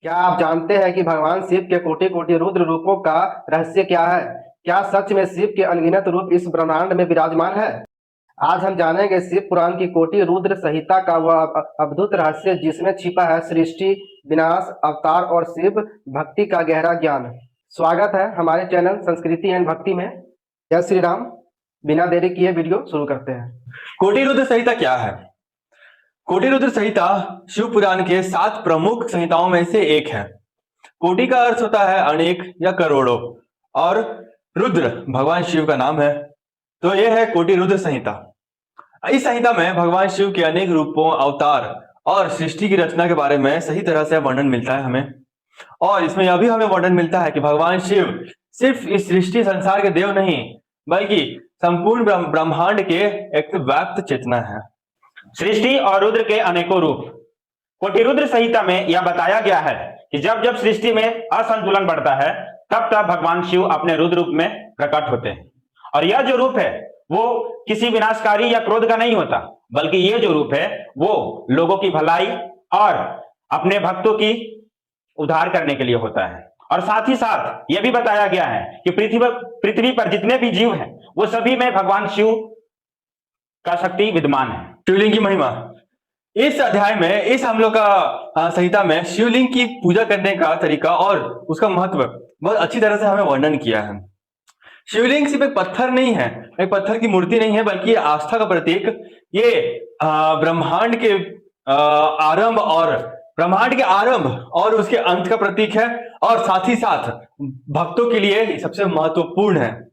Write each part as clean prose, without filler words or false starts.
क्या आप जानते हैं कि भगवान शिव के कोटि कोटि रुद्र रूपों का रहस्य क्या है? क्या सच में शिव के अनगिनत रूप इस ब्रह्मांड में विराजमान है? आज हम जानेंगे शिव पुराण की कोटि रुद्र संहिता का वह अद्भुत रहस्य जिसमें छिपा है सृष्टि, विनाश, अवतार और शिव भक्ति का गहरा ज्ञान। स्वागत है हमारे चैनल संस्कृति एंड भक्ति में। जय श्री राम। बिना देरी किए वीडियो शुरू करते हैं। कोटि रुद्र संहिता क्या है? कोटि रुद्र संहिता शिव पुराण के 7 प्रमुख संहिताओं में से एक है। कोटि का अर्थ होता है अनेक या करोड़ों, और रुद्र भगवान शिव का नाम है, तो यह है कोटि रुद्र संहिता। इस संहिता में भगवान शिव के अनेक रूपों, अवतार और सृष्टि की रचना के बारे में सही तरह से वर्णन मिलता है हमें। और इसमें यह भी हमें वर्णन मिलता है कि भगवान शिव सिर्फ इस सृष्टि संसार के देव नहीं, बल्कि संपूर्ण ब्रह्मांड के एक व्याप्त चेतना है। सृष्टि और रुद्र के अनेकों रूप। कोटि रुद्र संहिता में यह बताया गया है कि जब जब सृष्टि में असंतुलन बढ़ता है, तब तब भगवान शिव अपने रुद्र रूप में प्रकट होते हैं। और यह जो रूप है वो किसी विनाशकारी या क्रोध का नहीं होता, बल्कि यह जो रूप है वो लोगों की भलाई और अपने भक्तों की उद्धार करने के लिए होता है। और साथ ही साथ यह भी बताया गया है कि पृथ्वी पर जितने भी जीव हैं वो सभी में भगवान शिव का शक्ति विद्यमान है। शिवलिंग की महिमा। इस अध्याय में, इस हम लोग का संहिता में शिवलिंग की पूजा करने का तरीका और उसका महत्व बहुत अच्छी तरह से हमें वर्णन किया है। शिवलिंग सिर्फ एक पत्थर नहीं है, एक पत्थर की मूर्ति नहीं है, बल्कि आस्था का प्रतीक। ये ब्रह्मांड के आरंभ और उसके अंत का प्रतीक है, और साथ ही साथ भक्तों के लिए सबसे महत्वपूर्ण है।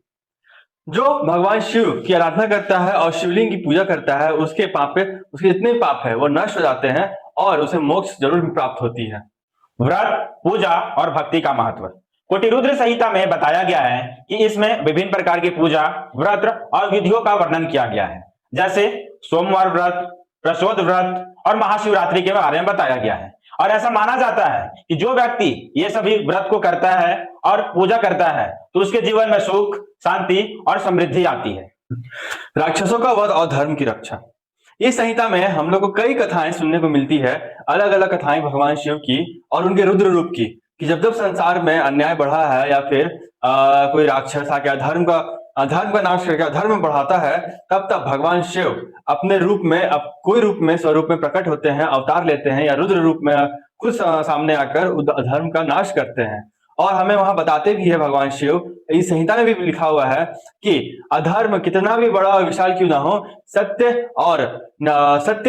जो भगवान शिव की आराधना करता है और शिवलिंग की पूजा करता है, उसके जितने पाप है वो नष्ट हो जाते हैं और उसे मोक्ष जरूर प्राप्त होती है। व्रत, पूजा और भक्ति का महत्व। कोटि रुद्र संहिता में बताया गया है कि इसमें विभिन्न प्रकार की पूजा, व्रत और विधियों का वर्णन किया गया है, जैसे सोमवार व्रत, प्रसोद व्रत और महाशिवरात्रि के बारे में बताया गया है। और ऐसा माना जाता है कि जो व्यक्ति ये सभी व्रत को करता है और पूजा करता है तो उसके जीवन में सुख, शांति और समृद्धि आती है। राक्षसों का वध और धर्म की रक्षा। इस संहिता में हम लोग को कई कथाएं सुनने को मिलती है, अलग अलग कथाएं भगवान शिव की और उनके रुद्र रूप की, कि जब जब संसार में अन्याय बढ़ा है या फिर कोई राक्षस आके अधर्म का नाश करके अधर्म बढ़ाता है, तब तब भगवान शिव अपने रूप में, कोई रूप में, स्वरूप में प्रकट होते हैं, अवतार लेते हैं या रुद्र रूप में खुद सामने आकर अधर्म का नाश करते हैं। और हमें वहां बताते भी है भगवान शिव, इस संहिता में भी लिखा हुआ है कि अधर्म कितना भी बड़ा और विशाल क्यों ना हो, सत्य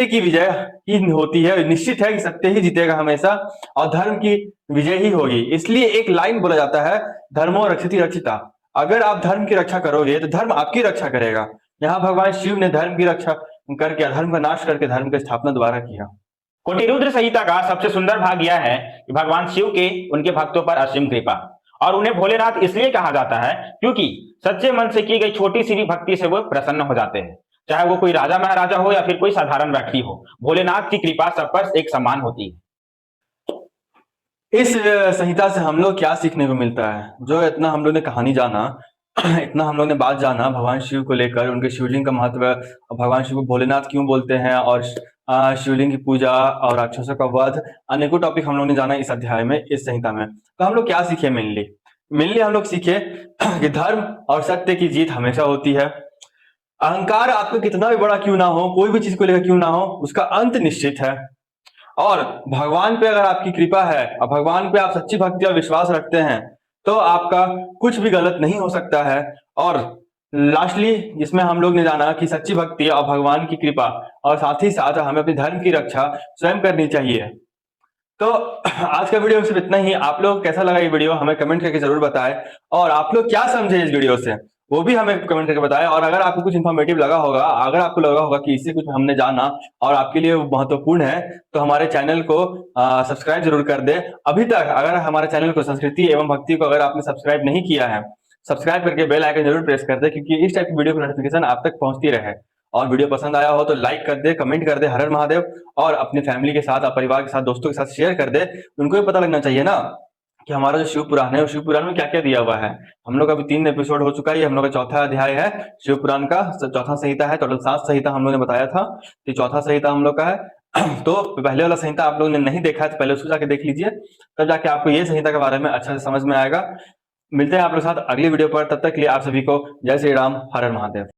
की विजय ही होती है। निश्चित है कि सत्य ही जीतेगा हमेशा और धर्म की विजय ही होगी। इसलिए एक लाइन बोला जाता है, धर्मो रक्षति रक्षिता। अगर आप धर्म की रक्षा करोगे तो धर्म आपकी रक्षा करेगा। यहाँ भगवान शिव ने धर्म की रक्षा करके, अधर्म का नाश करके धर्म की स्थापना दोबारा किया। कोटि रुद्र संहिता का सबसे सुंदर भाग यह है कि भगवान शिव के उनके भक्तों पर असीम कृपा, और उन्हें भोलेनाथ इसलिए कहा जाता है क्योंकि सच्चे मन से की गई छोटी सी भी भक्ति से वो प्रसन्न हो जाते हैं। चाहे वो कोई राजा महाराजा हो या फिर कोई साधारण व्यक्ति हो, भोलेनाथ की कृपा सब पर एक समान होती है। इस संहिता से हम लोग क्या सीखने को मिलता है? जो इतना हम लोग ने कहानी जाना, इतना हम लोग ने बात जाना भगवान शिव को लेकर, उनके शिवलिंग का महत्व, भगवान शिव को भोलेनाथ क्यों बोलते हैं, और शिवलिंग की पूजा और राक्षसों का वध, अनेकों टॉपिक हम लोग ने जाना इस अध्याय में, इस संहिता में। तो हम लोग क्या सीखे? मेनली हम लोग सीखे कि धर्म और सत्य की जीत हमेशा होती है। अहंकार आपको कितना भी बड़ा क्यों ना हो, कोई भी चीज को लेकर क्यों ना हो, उसका अंत निश्चित है। और भगवान पे अगर आपकी कृपा है और भगवान पे आप सच्ची भक्ति और विश्वास रखते हैं, तो आपका कुछ भी गलत नहीं हो सकता है। और लास्टली इसमें हम लोग ने जाना कि सच्ची भक्ति और भगवान की कृपा, और साथ ही साथ हमें अपने धर्म की रक्षा स्वयं करनी चाहिए। तो आज का वीडियो सिर्फ इतना ही। आप लोग कैसा लगा ये वीडियो हमें कमेंट करके जरूर बताएं, और आप लोग क्या समझे इस वीडियो से वो भी हमें कमेंट करके बताएं। और अगर आपको कुछ इन्फॉर्मेटिव लगा होगा, अगर आपको लगा होगा कि इससे कुछ हमने जाना और आपके लिए महत्वपूर्ण है, तो हमारे चैनल को सब्सक्राइब जरूर कर दे। अभी तक अगर हमारे चैनल को, संस्कृति एवं भक्ति को, अगर आपने सब्सक्राइब नहीं किया है, सब्सक्राइब करके बेल आइकन जरूर प्रेस कर दे, क्योंकि इस टाइप की वीडियो की नोटिफिकेशन आप तक पहुंचती रहे। और वीडियो पसंद आया हो तो लाइक कर दे, कमेंट कर दे, हर हर महादेव, और अपनी फैमिली के साथ, परिवार के साथ, दोस्तों के साथ शेयर कर दे। उनको भी पता लगना चाहिए ना कि हमारा जो शिव पुराण है, शिव पुराण में क्या क्या दिया हुआ है। हम लोग अभी 3 एपिसोड हो चुका है, हम लोग का चौथा अध्याय है शिव पुराण का, चौथा संहिता है। टोटल 7 संहिता हम लोग ने बताया था, तो चौथा संहिता हम लोग का है। तो पहले वाला संहिता आप लोगों ने नहीं देखा है तो पहले उसको जाके देख लीजिए, तब जाके आपको ये संहिता के बारे में अच्छा से समझ में आएगा। मिलते हैं आप लोग साथ अगली वीडियो पर, तब तक के लिए आप सभी को जय श्री राम, हर हर महादेव।